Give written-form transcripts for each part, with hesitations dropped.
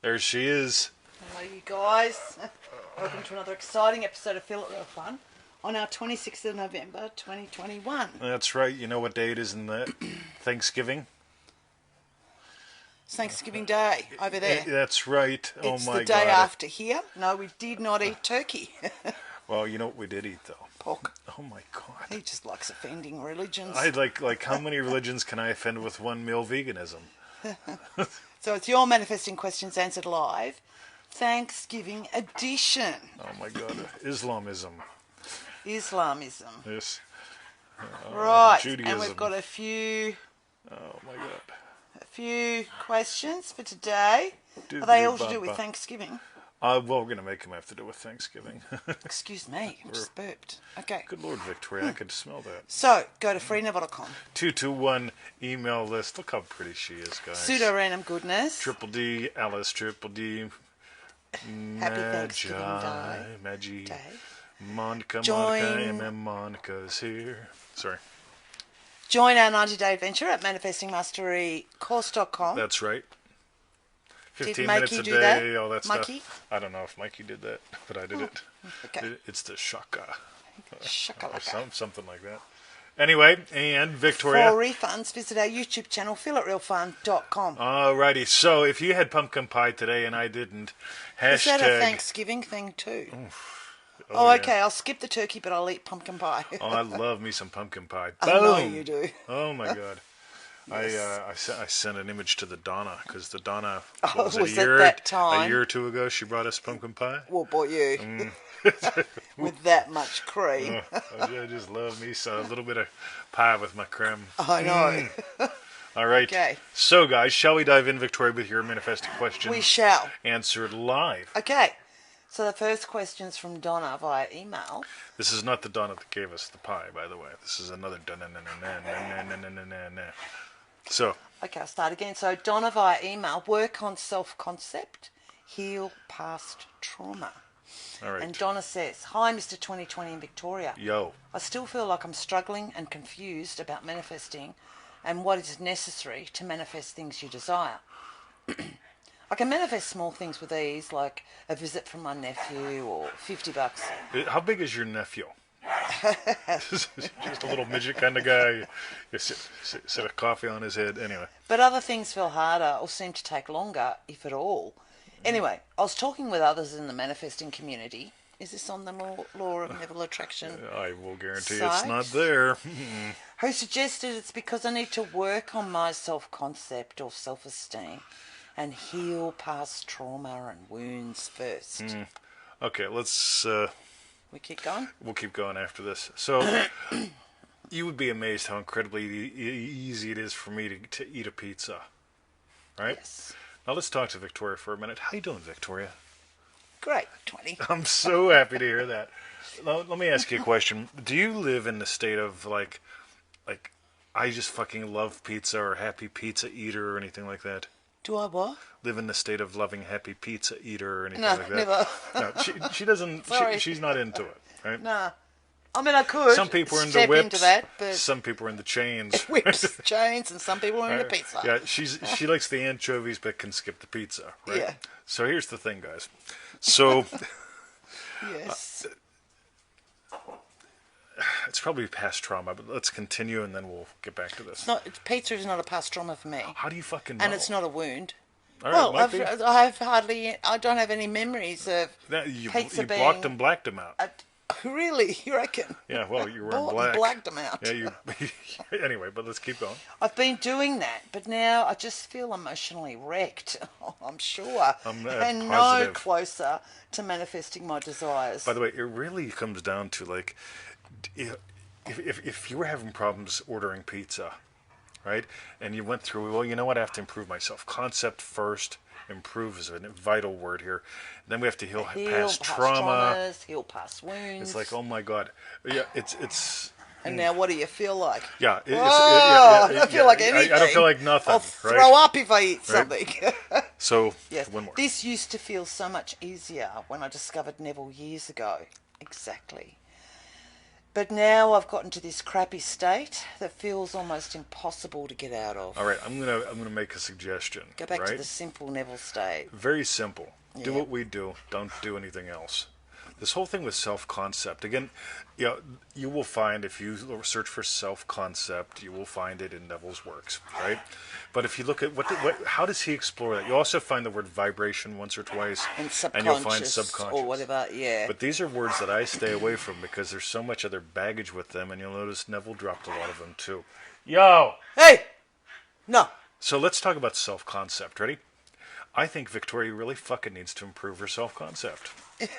There she is. Hello, you guys. Welcome to another exciting episode of Feel It Real Fun on our 26th of November 2021. That's right. You know what day it is in the Thanksgiving? It's Thanksgiving Day over there. That's right. Oh It's my the day God. after here. No, we did not eat turkey. Well, you know what we did eat though? Pork. Oh my God. He just likes offending religions. I like how many religions can I offend with one meal veganism? So it's your manifesting questions answered live. Thanksgiving edition. Oh my God. Islamism. Islamism. Yes. Right. Judaism. And we've got a few Oh my God. questions for today. Are they all to do with Thanksgiving? Well, we're going to make them have to do with Thanksgiving. Excuse me, I just burped. Okay. Good Lord, Victoria, I could smell that. So, go to freeneville.com. 221 email list. Look how pretty she is, guys. Pseudo-random goodness. Triple D, Alice, Triple D. Happy Thanksgiving Day. Maggie. Day. Monica, Join- Monica, Monica's here. Sorry. Join our 90-day adventure at manifestingmasterycourse.com. That's right. 15 Mikey minutes a do day, that? all that Mikey? stuff. I don't know if Mikey did that, but I did it. Okay. It's the shaka. Shakalaka. Something like that. Anyway, and Victoria. For refunds, visit our YouTube channel, feelitrealfun.com. Alrighty, so if you had pumpkin pie today and I didn't, Is that a hashtag... Thanksgiving thing too? Oh, yeah. Okay, I'll skip the turkey, but I'll eat pumpkin pie. Oh, I love me some pumpkin pie. I know Boom! you do. Oh my God. Yes. I sent an image to the Donna because the Donna Was a it year that time? a year or two ago she brought us pumpkin pie. Well, boy, you. With that much cream. I just love me a little bit of pie with my creme. I know. All right. Okay. So guys, shall we dive in, Victoria, with your manifesting question? We shall. Answered live. Okay. So the first question's from Donna via email. This is not the Donna that gave us the pie, by the way. This is another Donna. So. Okay, I'll start again. So Donna via email, work on self-concept, heal past trauma. All right. And Donna says, hi, Mr. 2020 in Victoria. Yo. I still feel like I'm struggling and confused about manifesting and what is necessary to manifest things you desire. I can manifest small things with ease, like a visit from my nephew or $50. How big is your nephew? Just a little midget kind of guy. You sit a coffee on his head. Anyway. But other things feel harder or seem to take longer, if at all. Anyway, I was talking with others in the manifesting community. Is this on the law of Neville attraction? I will guarantee site? it's not there. Who suggested it's because I need to work on my self-concept or self-esteem and heal past trauma and wounds first. Okay, let's... We keep going? We'll keep going after this. So, you would be amazed how incredibly easy it is for me to eat a pizza. Right? Yes. Now let's talk to Victoria for a minute. How you doing, Victoria? Great, 20. I'm so happy to hear that. Now, let me ask you a question. Do you live in the state of, like, I just fucking love pizza or happy pizza eater or anything like that? Do I what? Live in the state of loving happy pizza eater or anything No, like that? never. No, she doesn't. Sorry. She's not into it, right? Nah. I mean, I could Some people are into step whips. into that, but Some people are into chains. whips, chains, and some people are into pizza. Yeah, she likes the anchovies but can skip the pizza, right? Yeah. So here's the thing, guys. So Yes. it's probably past trauma, but let's continue and then we'll get back to this. Pizza is not a past trauma for me. How do you fucking know? And it's not a wound. All right, Well, might be. I don't have any memories of You pizza blocked being... them, blacked them out. Really? You reckon? Yeah, well, you were in Bought and black. blacked them out. Yeah, you. Anyway, but let's keep going. I've been doing that, but now I just feel emotionally wrecked, I'm sure. I'm and positive. no closer to manifesting my desires. By the way, it really comes down to, like, if you were having problems ordering pizza, right, and you went through, well, you know what, I have to improve myself. Concept first, improve is a vital word here. Then we have to heal past trauma. Traumas, heal past wounds. It's like, oh my God, yeah, it's. And now, what do you feel like? Yeah, I don't feel like anything. I don't feel like nothing. I'll right? throw up if I eat something. So, Yes. one more. This used to feel so much easier when I discovered Neville years ago. Exactly. But now I've gotten to this crappy state that feels almost impossible to get out of. All right, I'm gonna make a suggestion. Go back to Right? the simple Neville state. Very simple. Do Yeah. what we do. Don't do anything else. This whole thing with self-concept, again, you know, you will find if you search for self-concept, you will find it in Neville's works, right? But if you look at how does he explore that? You also find the word vibration once or twice, And you'll find subconscious subconscious or whatever, yeah. But these are words that I stay away from because there's so much other baggage with them, and you'll notice Neville dropped a lot of them too. Yo! Hey! No. So let's talk about self-concept. Ready? I think Victoria really fucking needs to improve her self-concept.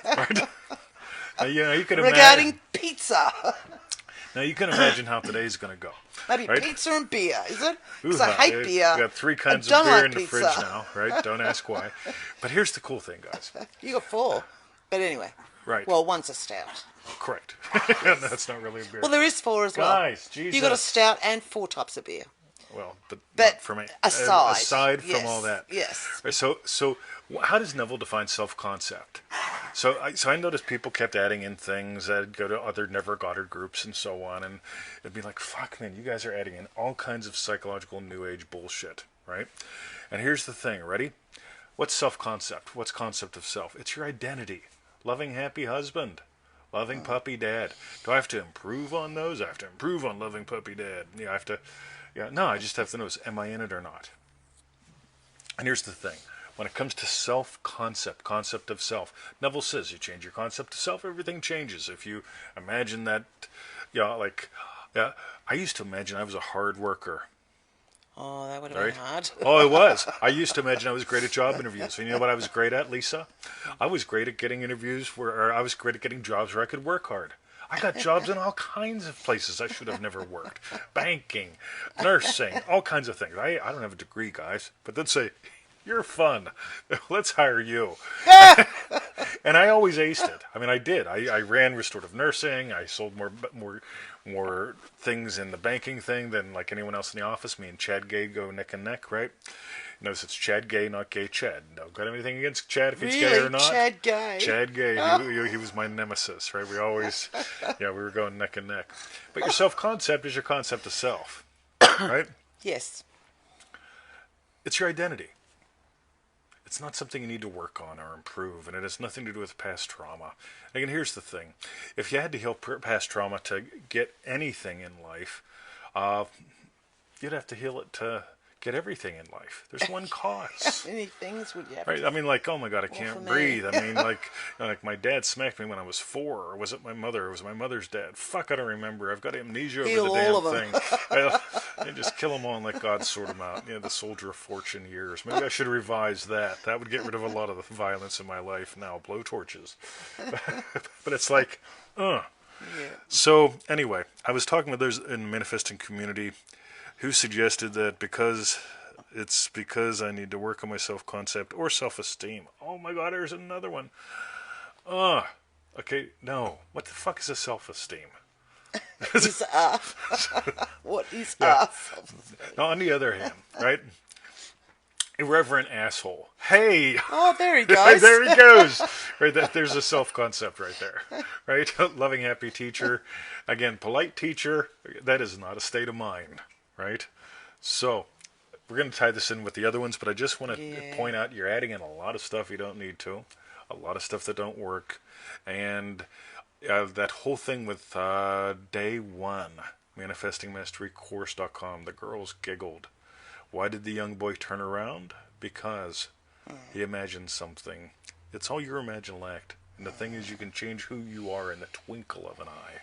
Right? You can Regarding imagine. pizza. Now you can imagine how today's going to go. Maybe right? pizza and beer, is it? Because Ooh-ha. I hate beer. We got 3 kinds I of don't beer like in the pizza. fridge now, right? Don't ask why. But here's the cool thing, guys. You got 4. But anyway. Right. Well, one's a stout. Correct. That's not really a beer. Well, there is 4 as well. Guys, Jesus. You got a stout and 4 types of beer. Well, but But for me, aside from yes, all that, yes. Right, so how does Neville define self-concept? So I noticed people kept adding in things. I'd go to other Never Goddard groups and so on, and it'd be like, "Fuck, man, you guys are adding in all kinds of psychological New Age bullshit, right?" And here's the thing, ready? What's self-concept? What's concept of self? It's your identity. Loving, happy husband. Loving puppy dad. Do I have to improve on those? I have to improve on loving puppy dad. Yeah, I have to. Yeah, no, I just have to notice, am I in it or not? And here's the thing. When it comes to self-concept, concept of self, Neville says you change your concept of self, everything changes. If you imagine that, I used to imagine I was a hard worker. Oh, that would have Right? been hard. Oh, it was. I used to imagine I was great at job interviews. And you know what I was great at, Lisa? I was great at getting interviews or I was great at getting jobs where I could work hard. I got jobs in all kinds of places I should have never worked. Banking, nursing, all kinds of things. I don't have a degree, guys. But they'd say, you're fun. Let's hire you. And I always aced it. I mean, I did. I ran restorative nursing. I sold more things in the banking thing than like anyone else in the office. Me and Chad Gay go neck and neck, right? Notice it's Chad Gay, not Gay Chad. No, got anything against Chad if he's gay or not? Chad Gay? Chad Gay. He was my nemesis, right? We always, we were going neck and neck. But your self-concept is your concept of self, right? Yes. It's your identity. It's not something you need to work on or improve, and it has nothing to do with past trauma. Again, here's the thing. If you had to heal past trauma to get anything in life, you'd have to heal it to get everything in life. There's one cause. How many things would you have Right? to I mean, like, oh my God, I for can't me. breathe. I mean, like my dad smacked me when I was 4, or was it my mother? It was my mother's dad. Fuck, I don't remember. I've got amnesia Heal over the all damn of them. thing. Just kill them all and let God sort them out. The Soldier of Fortune years. Maybe I should revise that. That would get rid of a lot of the violence in my life now. Blow torches. But it's like, Yeah. So anyway, I was talking with those in the manifesting community who suggested that because I need to work on my self-concept or self-esteem. Oh my God, there's another one. Okay, no. What the fuck is a self-esteem? What is Yeah. us? Now, on the other hand, right? Irreverent asshole. Hey! Oh, there he goes. There he goes. Right, there's a self-concept right there. Right? Loving, happy teacher. Again, polite teacher. That is not a state of mind. Right? So, we're going to tie this in with the other ones, but I just want to point out you're adding in a lot of stuff you don't need to. A lot of stuff that don't work. And that whole thing with day 1, manifestingmasterycourse.com, the girls giggled. Why did the young boy turn around? Because he imagined something. It's all your imaginal act. And the thing is, you can change who you are in the twinkle of an eye.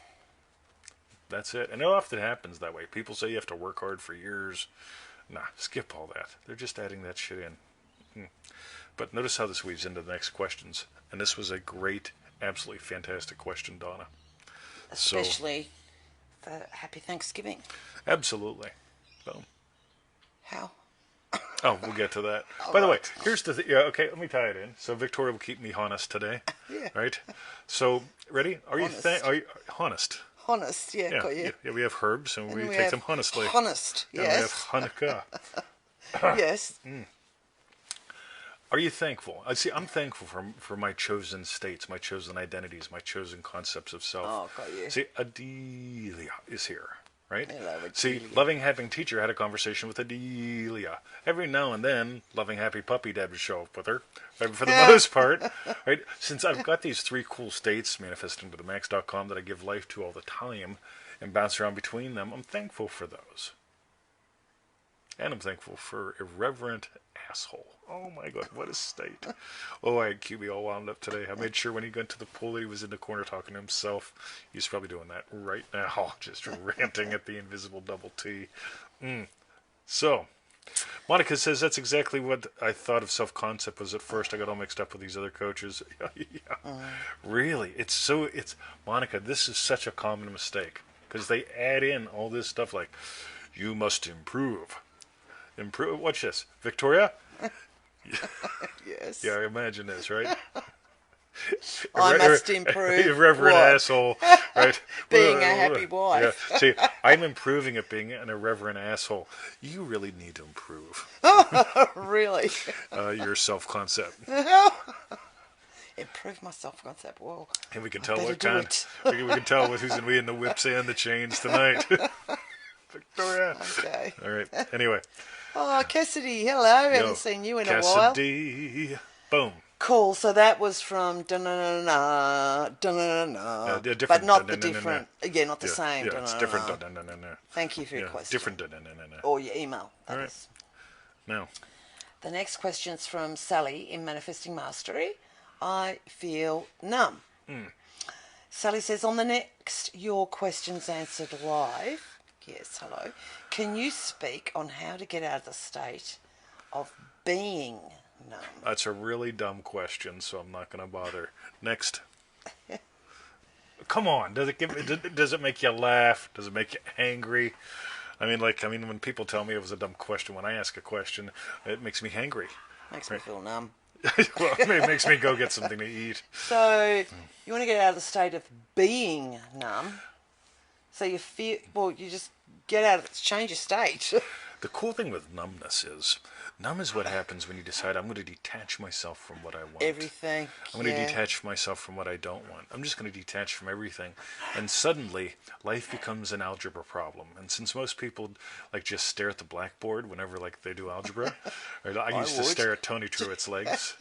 That's it. And it often happens that way. People say you have to work hard for years. Nah, skip all that. They're just adding that shit in. But notice how this weaves into the next questions. And this was a great, absolutely fantastic question, Donna. Especially for Happy Thanksgiving. Absolutely. So, How? oh, we'll get to that. By the way, here's the thing. Yeah, okay, let me tie it in. So Victoria will keep me honest today. Yeah. Right? So, ready? Are you honest? Honest, yeah, got you. Yeah, we have herbs and we And take them honestly. Honest, And yes. we have Hanukkah. Yes. Are you thankful? I see. I'm thankful for my chosen states, my chosen identities, my chosen concepts of self. Oh, got you. See, Adelia is here, right? Hello, See, Adelia. loving, happy teacher had a conversation with Adelia. Every now and then, loving, happy puppy dad would show up with her. But for the most part, right? Since I've got these three cool states manifesting to the max.com that I give life to all the time and bounce around between them, I'm thankful for those. And I'm thankful for irreverent asshole. Oh my god, what a state. Oh, I had QB all wound up today. I made sure when he got to the pool that he was in the corner talking to himself. He's probably doing that right now, just ranting at the invisible double T. So, Monica says that's exactly what I thought of self-concept was at first. I got all mixed up with these other coaches. Yeah. Really, it's Monica, this is such a common mistake. Because they add in all this stuff like, you must improve. Improve. Watch this, Victoria. Yes. Yeah, I imagine this, right? I must improve. Irreverent what? asshole, right? Being a happy wife. Yeah. See, I'm improving at being an irreverent asshole. You really need to improve Really? your self-concept. Improve my self-concept. Whoa. And we can tell better what do kind. it. We can tell who's going to be in the whips and the chains tonight. Victoria. Okay. All right. Anyway. Oh, Cassidy, hello. Haven't seen you in a while. Cassidy. Boom. Cool. So that was from da-na-na-na, da-na-na-na. Different But not the da-na-na-na. different. Yeah, not the same. Yeah, it's da-na-na-na. different. Thank you for your Yeah, question. different. Or your email. All right. Is. Now. The next question's from Sally in Manifesting Mastery. I feel numb. Sally says, on the next Your Questions Answered Live, yes, hello, can you speak on how to get out of the state of being numb? That's a really dumb question, so I'm not going to bother. Next. Come on, does it make you laugh? Does it make you angry? I mean, when people tell me it was a dumb question, when I ask a question, it makes me angry. Makes me feel numb. Well, it makes me go get something to eat. So, you want to get out of the state of being numb. So you feel, you just get out of it, change your state. The cool thing with numbness is, numb is what happens when you decide I'm going to detach myself from what I want. Everything. I'm going to detach myself from what I don't want. I'm just going to detach from everything. And suddenly, life becomes an algebra problem. And since most people just stare at the blackboard whenever they do algebra, right? I used to stare at Tony Truett's legs.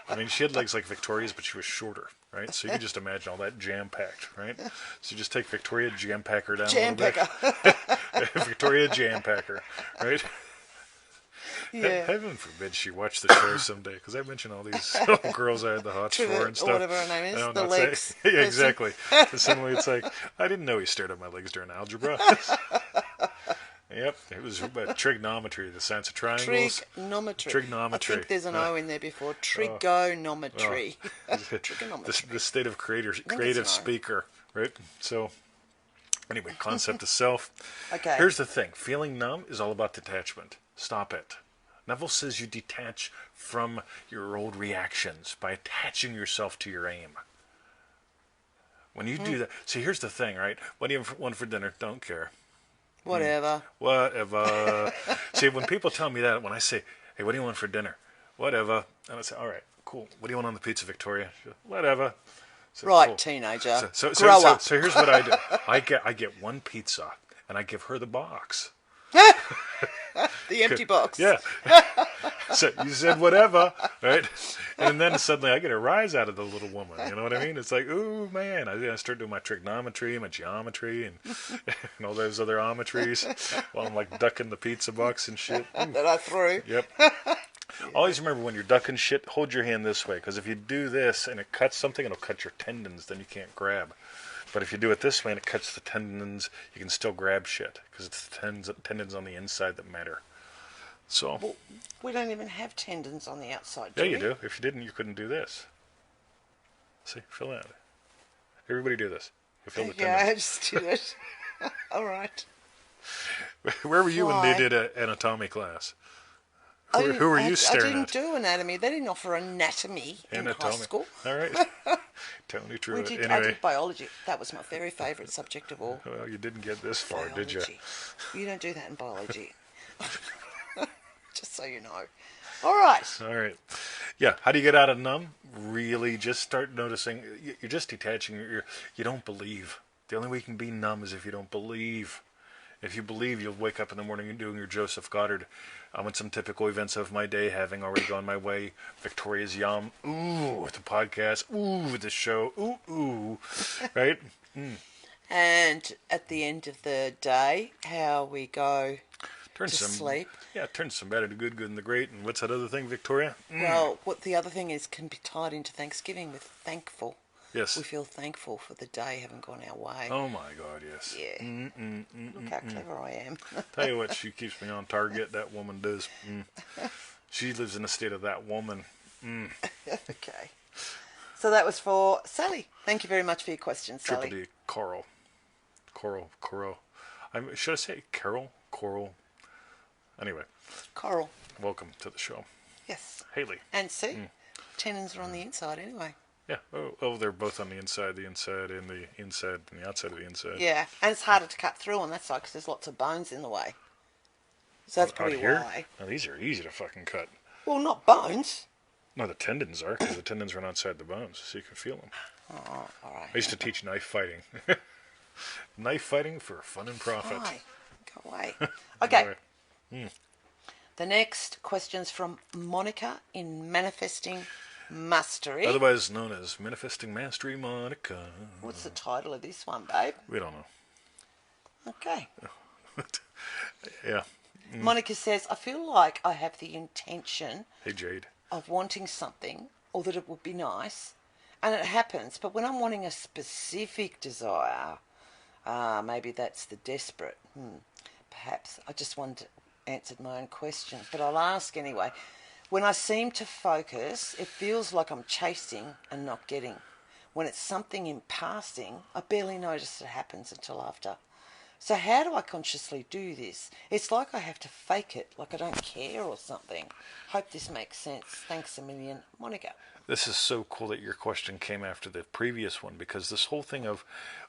I mean, she had legs like Victoria's, but she was shorter, right? So you can just imagine all that jam-packed, right? So you just take Victoria, jam-pack her down a little bit. Victoria, jam-packer, right? Yeah. Heaven forbid she watched the show someday, because I mentioned all these little girls I had the hots for and stuff. Or whatever her name is, the legs. Yeah, exactly. And suddenly it's like, I didn't know he stared at my legs during algebra. Yep, it was trigonometry, the science of triangles. Trigonometry. I think there's an O in there before. Trigonometry. Trigonometry. The state of creative speaker, right? So, anyway, concept of self. Okay. Here's the thing. Feeling numb is all about detachment. Stop it. Neville says you detach from your old reactions by attaching yourself to your aim. When you do that, see, here's the thing, right? What do you want for dinner? Don't care. Whatever. Whatever. See, when people tell me that, when I say, hey, what do you want for dinner? Whatever. And I say, all right, cool. What do you want on the pizza, Victoria? Whatever. So, right, cool. Teenager. Grow up. So here's what I do. I get one pizza, and I give her the box. The empty box. Yeah. So you said whatever, right? And then suddenly I get a rise out of the little woman. You know what I mean? It's like, ooh, man. I start doing my trigonometry, my geometry, and all those other ometries while I'm ducking the pizza box and shit. That I threw. Yep. Always remember when you're ducking shit, hold your hand this way. Because if you do this and it cuts something, it'll cut your tendons. Then you can't grab. But if you do it this way and it cuts the tendons, you can still grab shit. Because it's the tendons on the inside that matter. So. Well, we don't even have tendons on the outside, do Yeah, you we? do. If you didn't, you couldn't do this. See, fill that. Everybody do this. You feel the Yeah, I tendons. just did it. All right. Where were you when Why? they did an anatomy class? Who were you staring I didn't at? do anatomy. They didn't offer anatomy in high school. All right. Tony Truitt. I Anyway. did biology. That was my very favourite subject of all. Well, you didn't get this far, did you? You don't do that in biology. Just so you know. All right. All right. Yeah. How do you get out of numb? Really, just start noticing. You're just detaching. You don't believe. The only way you can be numb is if you don't believe. If you believe, you'll wake up in the morning and doing your Joseph Goddard. With some typical events of my day having already gone my way. Victoria's Yum. Ooh, with the podcast. Ooh, with the show. Ooh, ooh. Right? And at the end of the day, how we go Turn to some, sleep. yeah, turn some bad into good, good and the great. And what's that other thing, Victoria? Well, what the other thing is can be tied into Thanksgiving with thankful. Yes. We feel thankful for the day having gone our way. Oh my God, yes. Yeah. Look how clever I am. Tell you what, she keeps me on target. That woman does. She lives in a state of that woman. Okay. So that was for Sally. Thank you very much for your question, Sally. Triple D, Coral. Should I say Carol? Coral. Anyway. Coral. Welcome to the show. Yes. Haley. And Sue. Tendons are on the inside anyway. Yeah. Oh, they're both on the inside, and the outside of the inside. Yeah, and it's harder to cut through on that side because there's lots of bones in the way. So that's probably why. Now, these are easy to fucking cut. Well, not bones. No, the tendons are, because the tendons run outside the bones, so you can feel them. Oh, all right. I used to teach knife fighting. Knife fighting for fun and profit. Why? Go away. Okay. Anyway. The next question's from Monica in Manifesting Mastery. Otherwise known as Manifesting Mastery Monica. What's the title of this one, babe? We don't know. Okay. Yeah. Monica says, I feel like I have the intention Hey, Jade. of wanting something, or that it would be nice, and it happens, but when I'm wanting a specific desire, maybe that's the desperate. Perhaps I just answered my own question, but I'll ask anyway. When I seem to focus, it feels like I'm chasing and not getting. When it's something in passing, I barely notice it happens until after. So how do I consciously do this? It's like I have to fake it, like I don't care or something. Hope this makes sense. Thanks a million, Monica. This is so cool that your question came after the previous one, because this whole thing of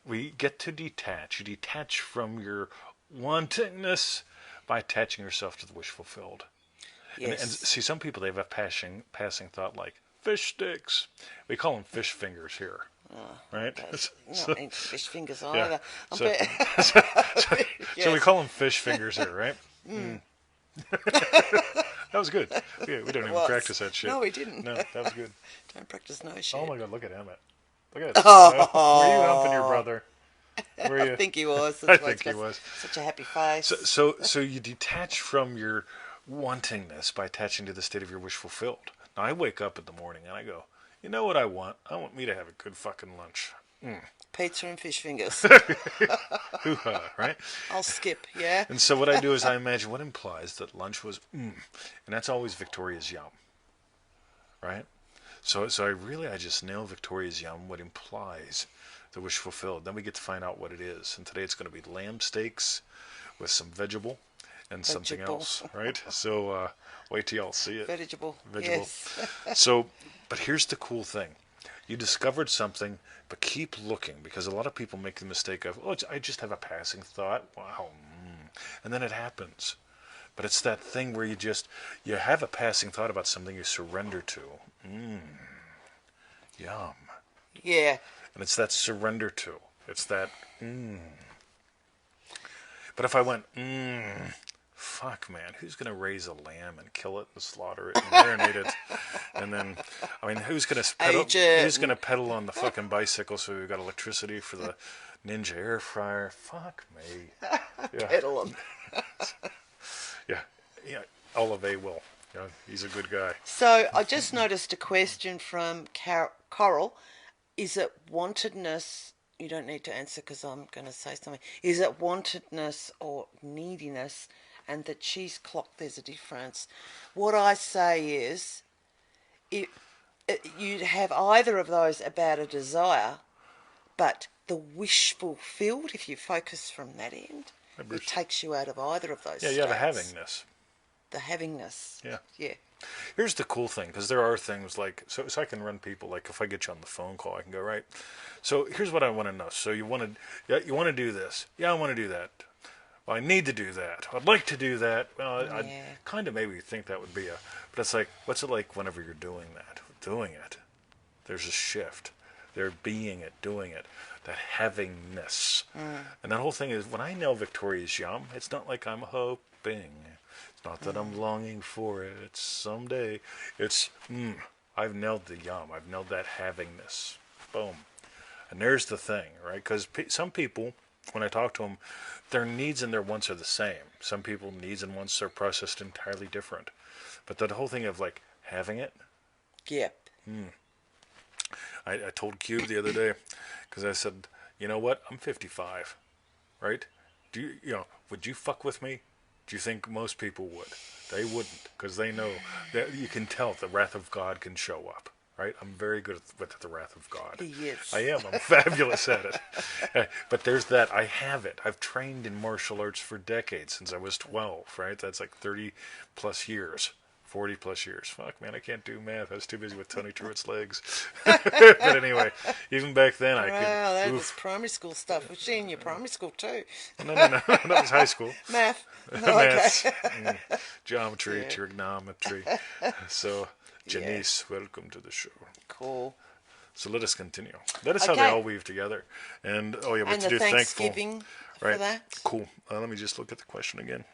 we get to detach. You detach from your wantingness by attaching yourself to the wish fulfilled. Yes. And see, some people, they have a passing thought like fish sticks. We call them fish fingers here. Right? Not into fish fingers either. Yeah. So we call them fish fingers here, right? That was good. We don't even practice that shit. No, we didn't. No, that was good. Don't practice no shit. Oh my God, look at Emmett. Look at it. Were you humping your brother? Were you? I think he was. I think he was. Such a happy face. So you detach from your wantingness by attaching to the state of your wish fulfilled. Now, I wake up in the morning and I go, you know what I want? I want me to have a good fucking lunch. Pizza and fish fingers. Hoo-ha, right? I'll skip, yeah? And so what I do is I imagine what implies that lunch was and that's always Victoria's Yum, right? So I just nail Victoria's Yum, what implies the wish fulfilled. Then we get to find out what it is. And today it's going to be lamb steaks with some vegetable and something else, right? So wait till y'all see it. Vegetable. Yes. So, but here's the cool thing. You discovered something, but keep looking, because a lot of people make the mistake of, I just have a passing thought. Wow. And then it happens. But it's that thing where you have a passing thought about something you surrender to. Yum. yeah. And it's that surrender to. It's that, But if I went, fuck, man, who's going to raise a lamb and kill it and slaughter it and marinate it? And then, who's going to pedal on the fucking bicycle so we've got electricity for the Ninja air fryer? Fuck me. Yeah. Pedal on. Yeah, Olive will. Yeah, he's a good guy. So I just noticed a question from Coral. Is it wantedness? You don't need to answer because I'm going to say something. Is it wantedness or neediness? And the cheese clock, there's a difference. What I say is, you'd have either of those about a desire, but the wish fulfilled, if you focus from that end, it takes you out of either of those. Yeah, you have a havingness. The havingness. Yeah. Yeah. Here's the cool thing, because there are things like, so I can run people, like if I get you on the phone call, I can go, right, so here's what I want to know. So you want to do this. Yeah, I want to do that. well, I need to do that. I'd like to do that. Well, I Yeah. kind of maybe think that would be a, but it's like, what's it like whenever you're doing that? Doing it. There's a shift. They're being it, doing it. That havingness. And that whole thing is, when I nail Victoria's Yum, it's not like I'm hoping. It's not that I'm longing for it someday. It's, I've nailed the yum. I've nailed that havingness. Boom. And there's the thing, right? Because some people, when I talk to them, their needs and their wants are the same. Some people needs and wants are processed entirely different. But the whole thing of like having it, Yep. I told Cube the other day, because I said, you know what? I'm 55, right? Would you fuck with me? Do you think most people would? They wouldn't, because they know that you can tell the wrath of God can show up, right? I'm very good with the wrath of God. Yes. I am. I'm fabulous at it. But there's that. I have it. I've trained in martial arts for decades, since I was 12, right? That's like 30 plus years. 40 plus years. Fuck, man, I can't do math. I was too busy with Tony Truett's legs. But anyway, even back then I could. Wow, that was primary school stuff. Was she in your primary school too? No. That was high school. Math. Maths, Okay. geometry, Yeah. trigonometry. So, Janice, welcome to the show. Cool. So let us continue. That is how they Okay. all weave together. And, oh yeah, but And to the do thankful. Thanksgiving Right. for that. Cool. Let me just look at the question again.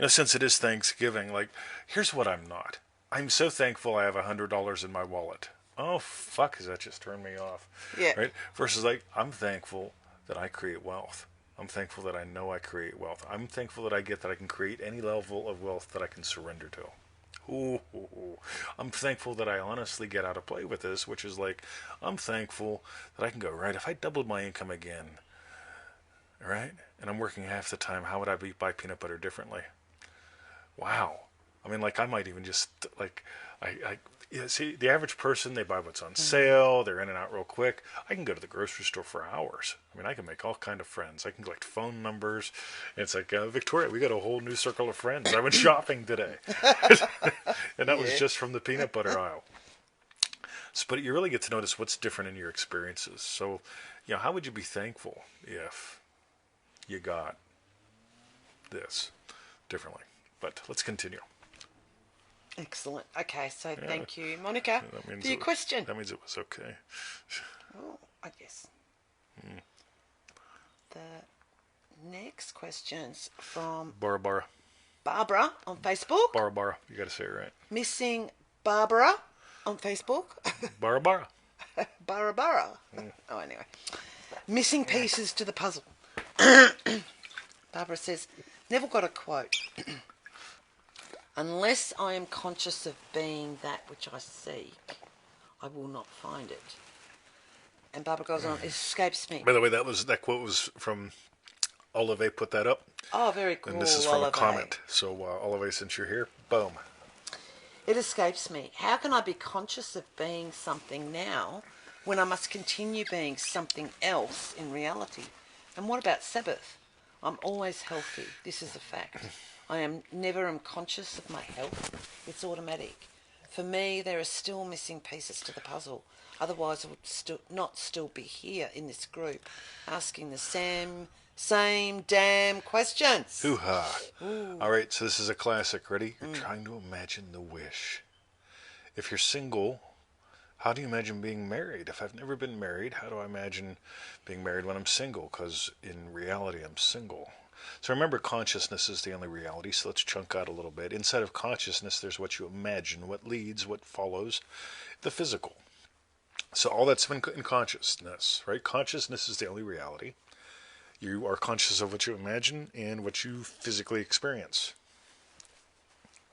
Since it is Thanksgiving, like, here's what I'm not. I'm so thankful I have $100 in my wallet. Oh, fuck, has that just turned me off? Yeah. Right? Versus, like, I'm thankful that I create wealth. I'm thankful that I know I create wealth. I'm thankful that I get that I can create any level of wealth that I can surrender to. Ooh. I'm thankful that I honestly get out of play with this, which is like, I'm thankful that I can go, right, if I doubled my income again, right, and I'm working half the time, how would I buy peanut butter differently? Wow. I mean, like, I might even just, like, see, the average person, they buy what's on sale, they're in and out real quick. I can go to the grocery store for hours. I mean, I can make all kind of friends. I can collect phone numbers. It's like, Victoria, we got a whole new circle of friends. I went shopping today. And that was just from the peanut butter aisle. So, but you really get to notice what's different in your experiences. So, how would you be thankful if you got this differently? But let's continue. Excellent. Okay, so thank you, Monica, for your question. That means it was okay. Oh, I guess. The next question's from Barbara. Barbara on Facebook. Barbara. You got to say it right. Missing Barbara on Facebook. Barbara. Barbara. Oh, anyway. Missing pieces to the puzzle. Barbara says, Neville got a quote. Unless I am conscious of being that which I seek, I will not find it. And Barbara goes on, it escapes me. By the way, that quote was from Olive. Put that up. Oh, very cool. And this is from Olive. a comment. So Olive, since you're here, boom. It escapes me. How can I be conscious of being something now when I must continue being something else in reality? And what about Sabbath? I'm always healthy. This is a fact. I am never conscious of my health. It's automatic. For me, there are still missing pieces to the puzzle. Otherwise, I would not still be here in this group, asking the same damn questions. Hoo-ha. All right, so this is a classic. Ready? You're trying to imagine the wish. If you're single, how do you imagine being married? If I've never been married, how do I imagine being married when I'm single? Because in reality, I'm single. So remember, consciousness is the only reality, so let's chunk out a little bit. Inside of consciousness, there's what you imagine, what leads, what follows, the physical. So all that's in consciousness, right? Consciousness is the only reality. You are conscious of what you imagine and what you physically experience.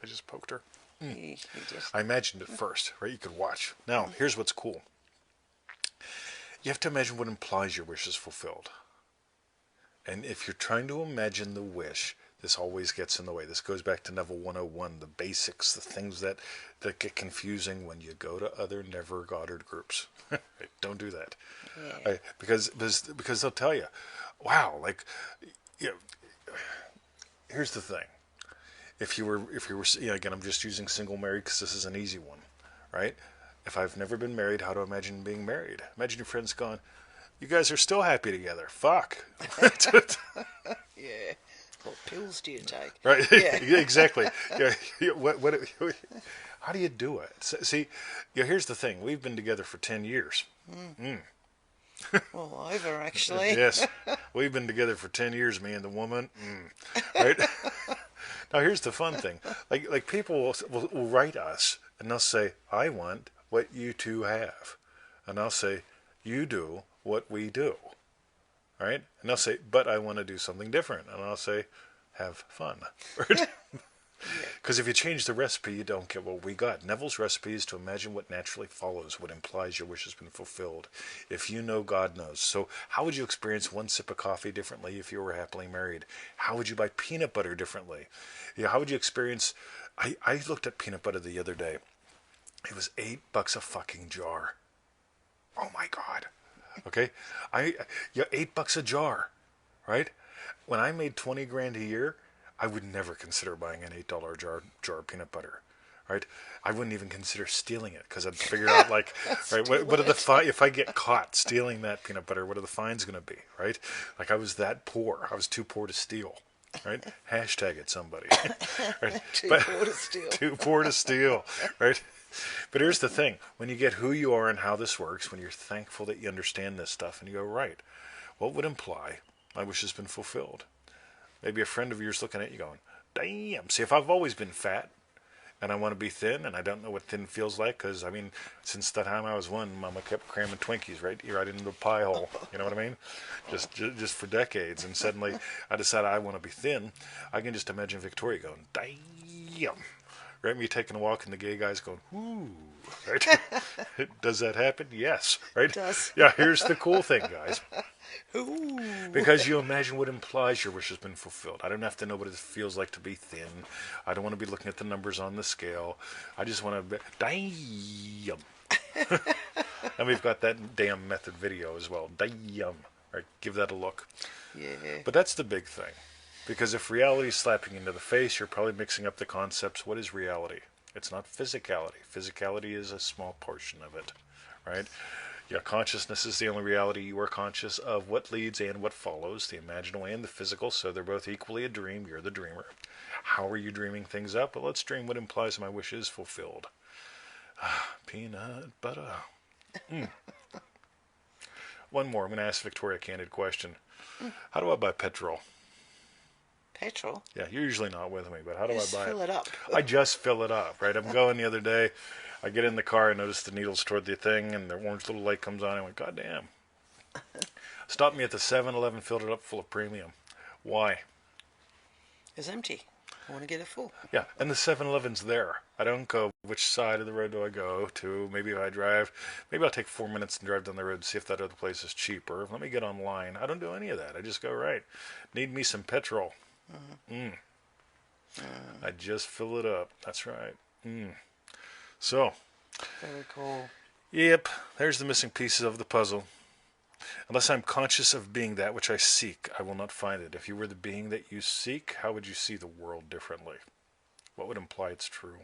I just poked her. I imagined it first, right? You could watch. Now, here's what's cool. You have to imagine what implies your wish is fulfilled. And if you're trying to imagine the wish, this always gets in the way. This goes back to Neville 101, the basics, the things that get confusing when you go to other Never Goddard groups. Don't do that. Yeah. Because they'll tell you, wow, like, here's the thing. If you were, again, I'm just using single married because this is an easy one, right? If I've never been married, how do I imagine being married? Imagine your friend's gone, You guys are still happy together. Fuck. Yeah. What pills do you take? Right? Yeah. Exactly. Yeah. How do you do it? See, here's the thing. We've been together for 10 years. Well, over actually. Yes. We've been together for 10 years, me and the woman. Right? Now, here's the fun thing. Like people will write us and they'll say, I want what you two have. And I'll say, you do what we do. Right? And they'll say, but I want to do something different. And I'll say, have fun. Right? Because if you change the recipe, you don't get what we got. Neville's recipe is to imagine what naturally follows, what implies your wish has been fulfilled. If you know, God knows. So how would you experience one sip of coffee differently if you were happily married? How would you buy peanut butter differently? How would you experience... I looked at peanut butter the other day. It was $8 a fucking jar. Oh my God. Okay? $8 a jar. Right? When I made 20 grand a year, I would never consider buying an $8 jar of peanut butter, right? I wouldn't even consider stealing it because I'd figure out like, right, what are the if I get caught stealing that peanut butter, what are the fines going to be, right? Like I was that poor. I was too poor to steal, right? Hashtag it somebody, right? Too poor to steal. Too poor to steal, right? But here's the thing: when you get who you are and how this works, when you're thankful that you understand this stuff, and you go, right, what would imply my wish has been fulfilled? Maybe a friend of yours looking at you going, damn, see, if I've always been fat and I want to be thin and I don't know what thin feels like because, I mean, since the time I was one, Mama kept cramming Twinkies right into the pie hole. You know what I mean? Just for decades. And suddenly I decided I want to be thin. I can just imagine Victoria going, damn. Right? Me taking a walk and the gay guys going, whoo. Right? Does that happen? Yes. Right? It does. Yeah, here's the cool thing, guys. Ooh. Because you imagine what implies your wish has been fulfilled. I don't have to know what it feels like to be thin. I don't want to be looking at the numbers on the scale. I just want to be, damn. And we've got that damn method video as well. Damn. Right, give that a look. Yeah. But that's the big thing. Because if reality is slapping you into the face, you're probably mixing up the concepts. What is reality? It's not physicality. Physicality is a small portion of it. Right? Yeah, consciousness is the only reality. You are conscious of what leads and what follows, the imaginal and the physical, so they're both equally a dream. You're the dreamer. How are you dreaming things up? Well, let's dream what implies my wish is fulfilled. Peanut butter. One more. I'm going to ask Victoria a candid question. How do I buy petrol? Petrol? Yeah, you're usually not with me, but how do Just I buy fill it up. I just fill it up, right? I'm going the other day. I get in the car, I notice the needles toward the thing, and the orange little light comes on. I went, God damn. Stopped me at the 7-Eleven, filled it up full of premium. Why? It's empty. I want to get it full. Yeah, and the 7-Eleven's there. I don't go, which side of the road do I go to? Maybe if I drive, maybe I'll take 4 minutes and drive down the road and see if that other place is cheaper. Let me get online. I don't do any of that. I just go, right, need me some petrol. I just fill it up. That's right. So, Very cool. yep, there's the missing pieces of the puzzle. Unless I'm conscious of being that which I seek, I will not find it. If you were the being that you seek, how would you see the world differently? What would imply it's true?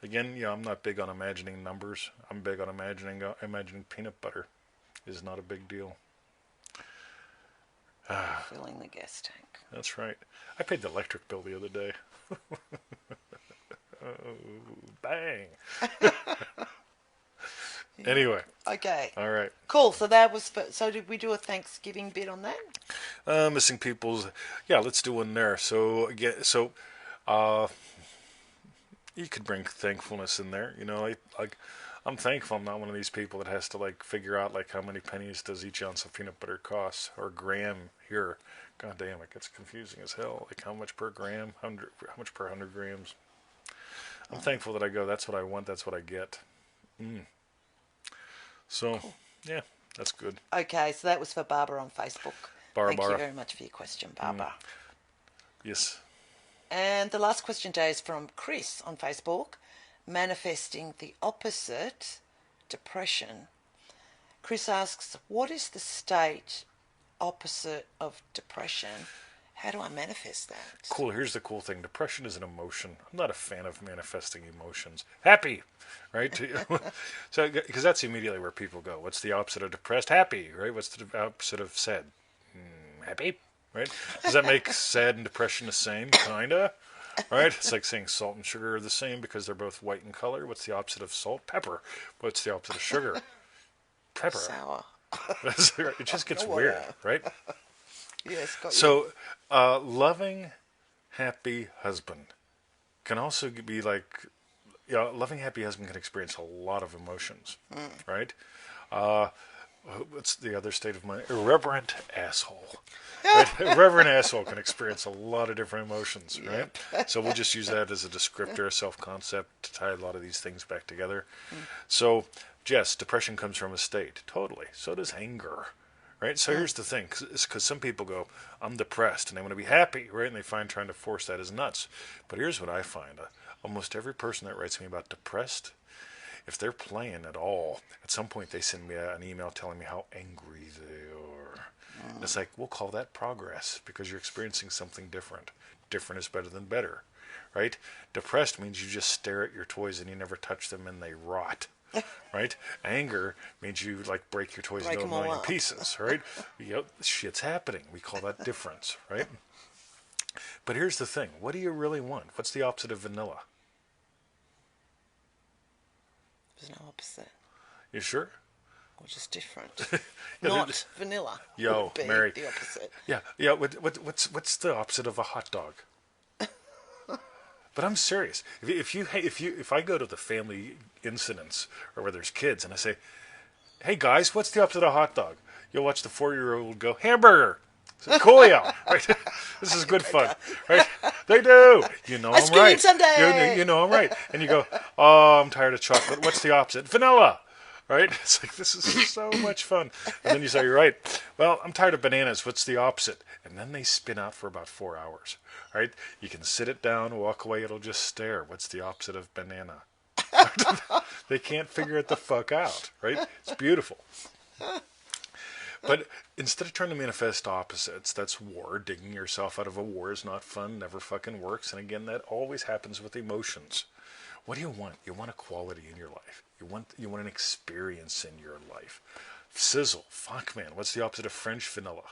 Again, yeah, I'm not big on imagining numbers. I'm big on imagining peanut butter is not a big deal. Filling the gas tank. That's right. I paid the electric bill the other day. Oh, bang. Anyway. Okay. All right. Cool. So that was. So did we do a Thanksgiving bit on that? Missing people's. Yeah, let's do one there. So again, you could bring thankfulness in there. You know, I'm thankful I'm not one of these people that has to like figure out like how many pennies does each ounce of peanut butter cost or gram here. God damn, it gets confusing as hell. Like how much per gram, how much per 100 grams. I'm thankful that I go, that's what I want, that's what I get. So, cool. Yeah, that's good. Okay, so that was for Barbara on Facebook. Thank Barbara. you very much for your question, Barbara. Yes. And the last question today is from Chris on Facebook. Manifesting the opposite, depression. Chris asks, what is the state opposite of depression? How do I manifest that? Cool. Here's the cool thing. Depression is an emotion. I'm not a fan of manifesting emotions. Happy, right? So, because that's immediately where people go. What's the opposite of depressed? Happy, right? What's the opposite of sad? Happy, right? Does that make sad and depression the same? Kinda, right? It's like saying salt and sugar are the same because they're both white in color. What's the opposite of salt? Pepper. What's the opposite of sugar? Pepper. Sour. It just gets weird, right? Yes, got you. So, loving, happy husband can also be like, loving, happy husband can experience a lot of emotions, right? What's the other state of mind? Irreverent asshole. Right? Irreverent asshole can experience a lot of different emotions, right? So we'll just use that as a descriptor, a self-concept to tie a lot of these things back together. So, Jess, depression comes from a state. Totally. So does anger. Right? So here's the thing, because some people go, I'm depressed, and they want to be happy, right? And they find trying to force that is nuts. But here's what I find. Almost every person that writes me about depressed, if they're playing at all, at some point they send me an email telling me how angry they are. And it's like, we'll call that progress, because you're experiencing something different. Different is better than better, right? Depressed means you just stare at your toys and you never touch them and they rot. Right? Anger means you like break your toys into a million pieces, right? Shit's happening. We call that difference, right? But here's the thing. What do you really want? What's the opposite of vanilla? There's no opposite. You sure? Which is different. Not vanilla. Yo, would be Mary. the opposite. Yeah. What's the opposite of a hot dog? But I'm serious. If I go to the family incidents or where there's kids and I say, "Hey guys, what's the opposite of hot dog?" You'll watch the 4-year-old go, "Hamburger." So, coolio, right? This is good fun, right? They do. You know I'm right. Someday. You know I'm right. And you go, "Oh, I'm tired of chocolate. What's the opposite? Vanilla." Right? It's like, this is so much fun. And then you say, "You're right. Well, I'm tired of bananas. What's the opposite?" And then they spin out for about 4 hours. Right? You can sit it down, walk away, it'll just stare. What's the opposite of banana? They can't figure it the fuck out. Right? It's beautiful. But instead of trying to manifest opposites, that's war. Digging yourself out of a war is not fun, never fucking works. And again, that always happens with emotions. What do you want? You want a quality in your life. You want an experience in your life. Sizzle. Fuck, man. What's the opposite of French vanilla?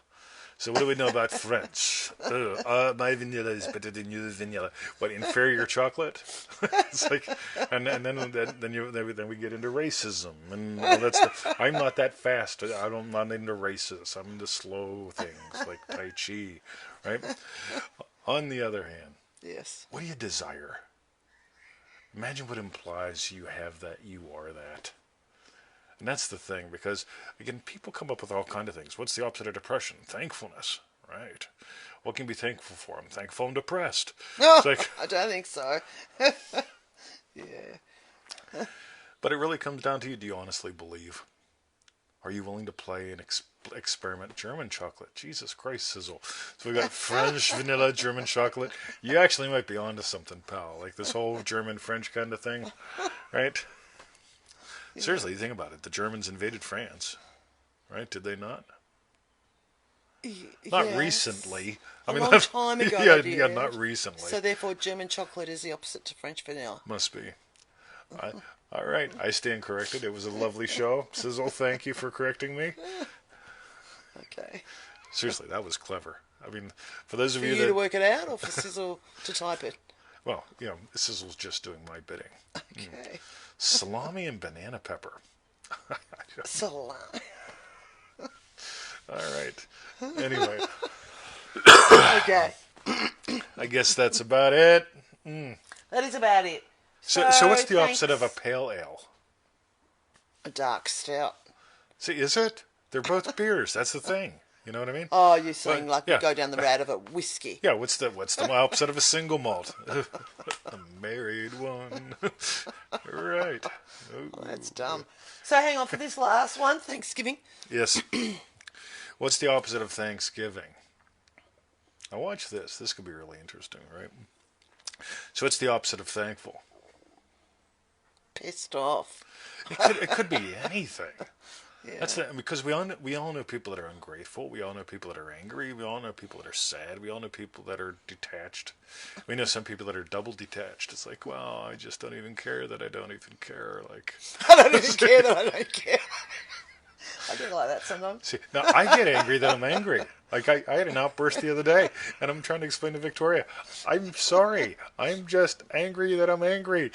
So what do we know about French? My vanilla is better than your vanilla. What, inferior chocolate? It's like, and then we get into racism and all that stuff. I'm not that fast. I'm not into races. I'm into slow things like Tai Chi, right? On the other hand, yes. What do you desire? Imagine what implies you have that, you are that. And that's the thing, because, again, people come up with all kinds of things. What's the opposite of depression? Thankfulness, right? What can you be thankful for? I'm thankful I'm depressed. No, It's like, I don't think so. Yeah. but it really comes down to you. Do you honestly believe? Are you willing to play and experiment? German chocolate. Jesus Christ, sizzle. So we got French vanilla, German chocolate. You actually might be onto something, pal. Like this whole German-French kind of thing, right? Seriously, think about it. The Germans invaded France, right? Did they not? Not recently. A long time ago. Yeah, not recently. So therefore, German chocolate is the opposite to French vanilla. Must be. All right, I stand corrected. It was a lovely show. Sizzle, thank you for correcting me. Okay. Seriously, that was clever. I mean, for those of For you you that... to work it out, or for Sizzle to type it? Well, Sizzle's just doing my bidding. Okay. Salami and banana pepper. Salami. All right. Anyway. Okay. I guess that's about it. That is about it. So what's the opposite of a pale ale? A dark stout. See, is it? They're both beers. That's the thing. You know what I mean? Oh, you're saying But, we go down the route of a whiskey. Yeah, what's the opposite of a single malt? A married one. Right. Oh, that's dumb. So hang on for this last one, Thanksgiving. Yes. What's the opposite of Thanksgiving? Now watch this. This could be really interesting, right? So what's the opposite of thankful? Pissed off. It could be anything. That's Yeah. the, because we all know people that are ungrateful. We all know people that are angry. We all know people that are sad. We all know people that are detached. We know some people that are double detached. It's like, well, I just don't even care that I don't even care. Like, I don't even care that I don't care. I get like that sometimes. see, now I get angry that I'm angry. Like I had an outburst the other day, and I'm trying to explain to Victoria, I'm sorry. I'm just angry that I'm angry.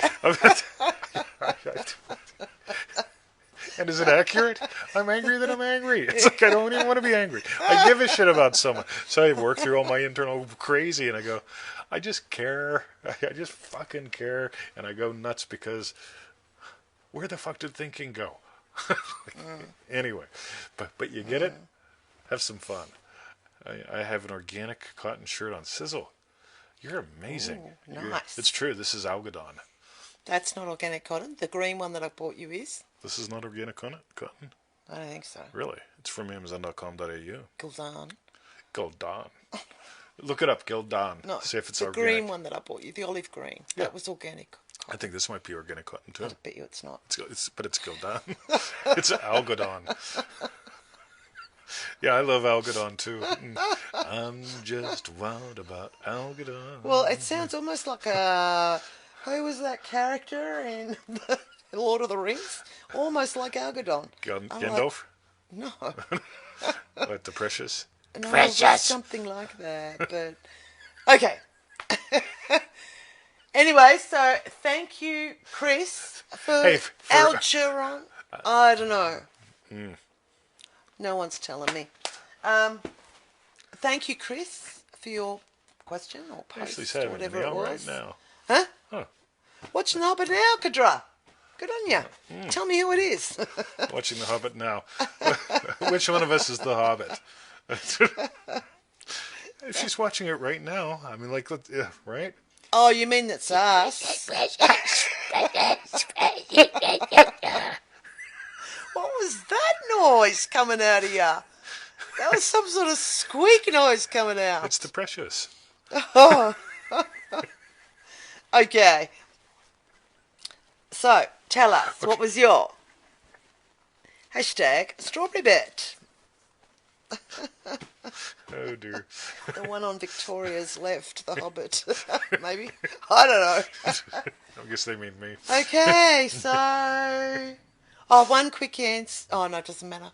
And is it accurate? I'm angry that I'm angry. It's like I don't even want to be angry. I give a shit about someone. So I work through all my internal crazy and I go, I just care. I just fucking care. And I go nuts because where the fuck did thinking go? Anyway, but you get it? Have some fun. I have an organic cotton shirt on Sizzle. You're amazing. Ooh, nice. It's true. This is Algodon. That's not organic cotton. The green one that I bought you is. This is not organic cotton? I don't think so. Really? It's from Amazon.com.au. Gildan. Gildan. Look it up, Gildan. No, See if it's the organic. green one that I bought you, the olive green. Yeah. That was organic I cotton. think this might be organic cotton too. I bet you it's not. But it's Gildan. It's Algodon. Yeah, I love Algodon too. I'm just wild about Algodon. Well, it sounds almost like a... Who was that character in the Lord of the Rings? Almost like Algodon. Gandalf? No. What, the Precious? No, Precious! something like that, but... Okay. Anyway, so thank you, Chris, for, Hey, Algeron. I don't know. No one's telling me. Thank you, Chris, for your question or post Ashley's or having whatever me it out was. right now. Huh? Huh. Watching The Hobbit now, Kadra. Good on you. Tell me who it is. Watching The Hobbit now. Which one of us is the Hobbit? If she's watching it right now, I mean, like, right? Oh, you mean it's us? What was that noise coming out of you? That was some sort of squeak noise coming out. It's the Precious. Oh. Okay. So, tell us, what was your hashtag strawberry bit? Oh, dear. The one on Victoria's left, the Hobbit. Maybe? I don't know. I guess they mean me. Okay, so... Oh, one quick answer. Oh, no, it doesn't matter.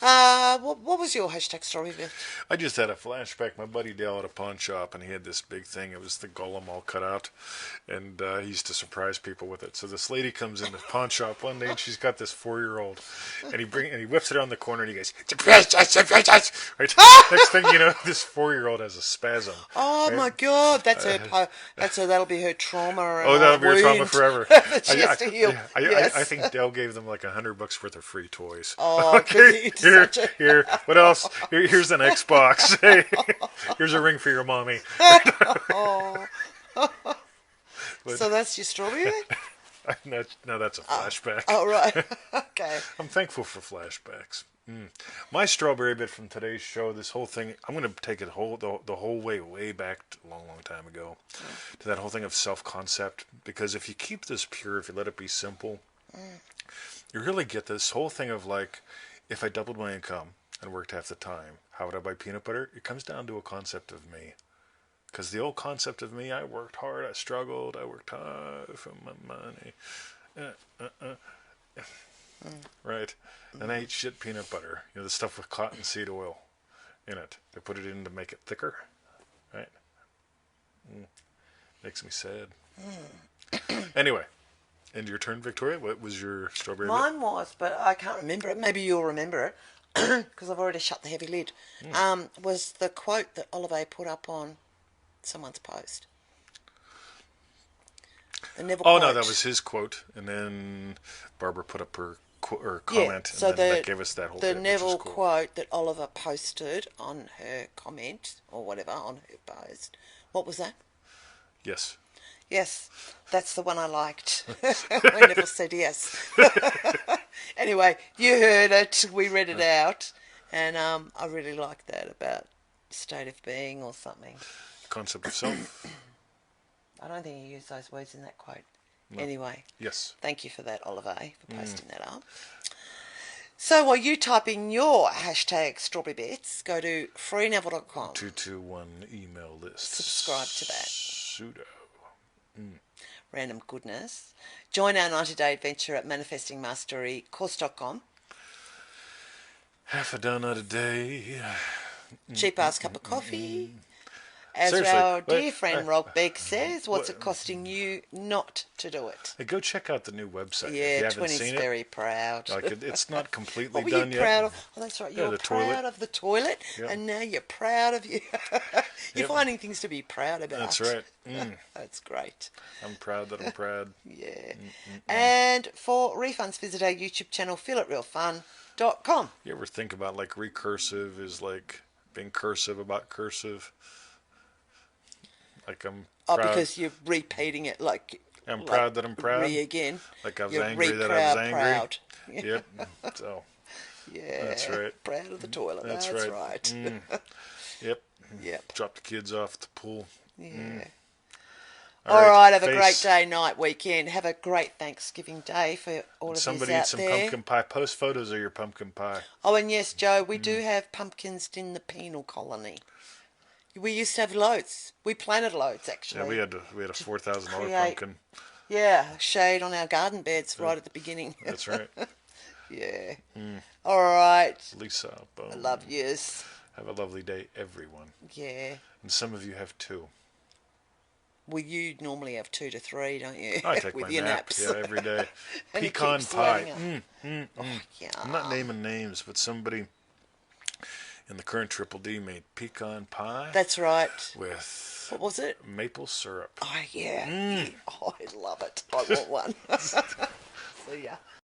What was your hashtag story bit? I just had a flashback. My buddy Dale at a pawn shop, and he had this big thing. It was the golem all cut out, and he used to surprise people with it. So this lady comes in the pawn shop one day, and she's got this 4-year-old, and he whips it around the corner, and he goes, surprise, surprise. Right? Next thing you know, this 4-year-old has a spasm. Oh right? my God, that's that'll be her trauma. And That'll be her trauma wound forever. that she has to heal. Yes. I think Dale gave them like $100 worth of free toys. Oh, okay, here. What else? Here's an Xbox. Hey, here's a ring for your mommy. Oh. So that's your strawberry bit? No, that's a flashback. Oh, right. Okay. I'm thankful for flashbacks. My strawberry bit from today's show, this whole thing, I'm going to take it the whole way back a long time ago to that whole thing of self-concept. Because if you keep this pure, if you let it be simple, you really get this whole thing of like, if I doubled my income and worked half the time, how would I buy peanut butter? It comes down to a concept of me. Because the old concept of me, I worked hard, I struggled, I worked hard for my money. Right? And I ate shit peanut butter. You know, the stuff with cottonseed oil in it. They put it in to make it thicker. Right? Makes me sad. Anyway. And your turn, Victoria? What was your strawberry bit? Mine was, but I can't remember it. Maybe you'll remember it, because I've already shut the heavy lid. Was the quote that Oliver put up on someone's post. The Neville quote. No, that was his quote. And then Barbara put up her comment, so and then that gave us that whole the bit, Neville cool. quote that Oliver posted on her comment, or whatever, on her post. What was that? Yes. Yes, that's the one I liked. I never said yes. Anyway, you heard it. We read it out. And I really liked that about state of being or something. Concept of self. I don't think you used those words in that quote. No. Anyway. Yes. Thank you for that, Oliver, for posting that up. So while you type in your hashtag strawberry bits, go to freeneville.com. 221 email list. Subscribe to that. Pseudo. Random goodness. Join our 90-day adventure at manifestingmasterycourse.com. Half a donut a day. Cheap ass cup of coffee. As Seriously, our wait, dear friend Rob Beck says, what's what- it costing you not to do it? Hey, go check out the new website if you Yeah, haven't Twinny's seen it. very proud. Like it's not completely What were done you proud yet. of? Oh, that's right. Yeah, You're the proud toilet. of the toilet, Yep. and now you're proud of you. You're Yep. finding things to be proud about. That's right. That's great. I'm proud that I'm proud. Yeah. And for refunds, visit our YouTube channel, feelitrealfun.com. You ever think about like recursive is like being cursive about cursive? Like I'm Oh, proud. because you're repeating it like... I'm like proud that I'm proud. Re again. Like I was You're angry that I was re-proud, angry. proud. Yep. So Yeah. That's right. Proud of the toilet. That's That's right. right. yep. Yep. Drop the kids off at the pool. Yeah. All All right, have a face. great day, night, weekend. Have a great Thanksgiving Day for all of Somebody you eat out some there. pumpkin pie. Post photos of your pumpkin pie. Oh, and yes, Joe, we do have pumpkins in the penal colony. We used to have loads. We planted loads, actually. Yeah, we had a $4,000 create- pumpkin. Yeah, shade on our garden beds right at the beginning. That's right. Yeah. All right. Lisa, boom. I love yous. Have a lovely day, everyone. Yeah. And some of you have two. Well, you normally have 2 to 3, don't you? I take With my your nap. naps. Yeah, every day. And it Pecan keeps pie. letting up. Yeah. I'm not naming names, but somebody in the current Triple D made pecan pie That's right. with What was it? maple syrup. Oh, yeah. Oh, I love it. I want one. See ya.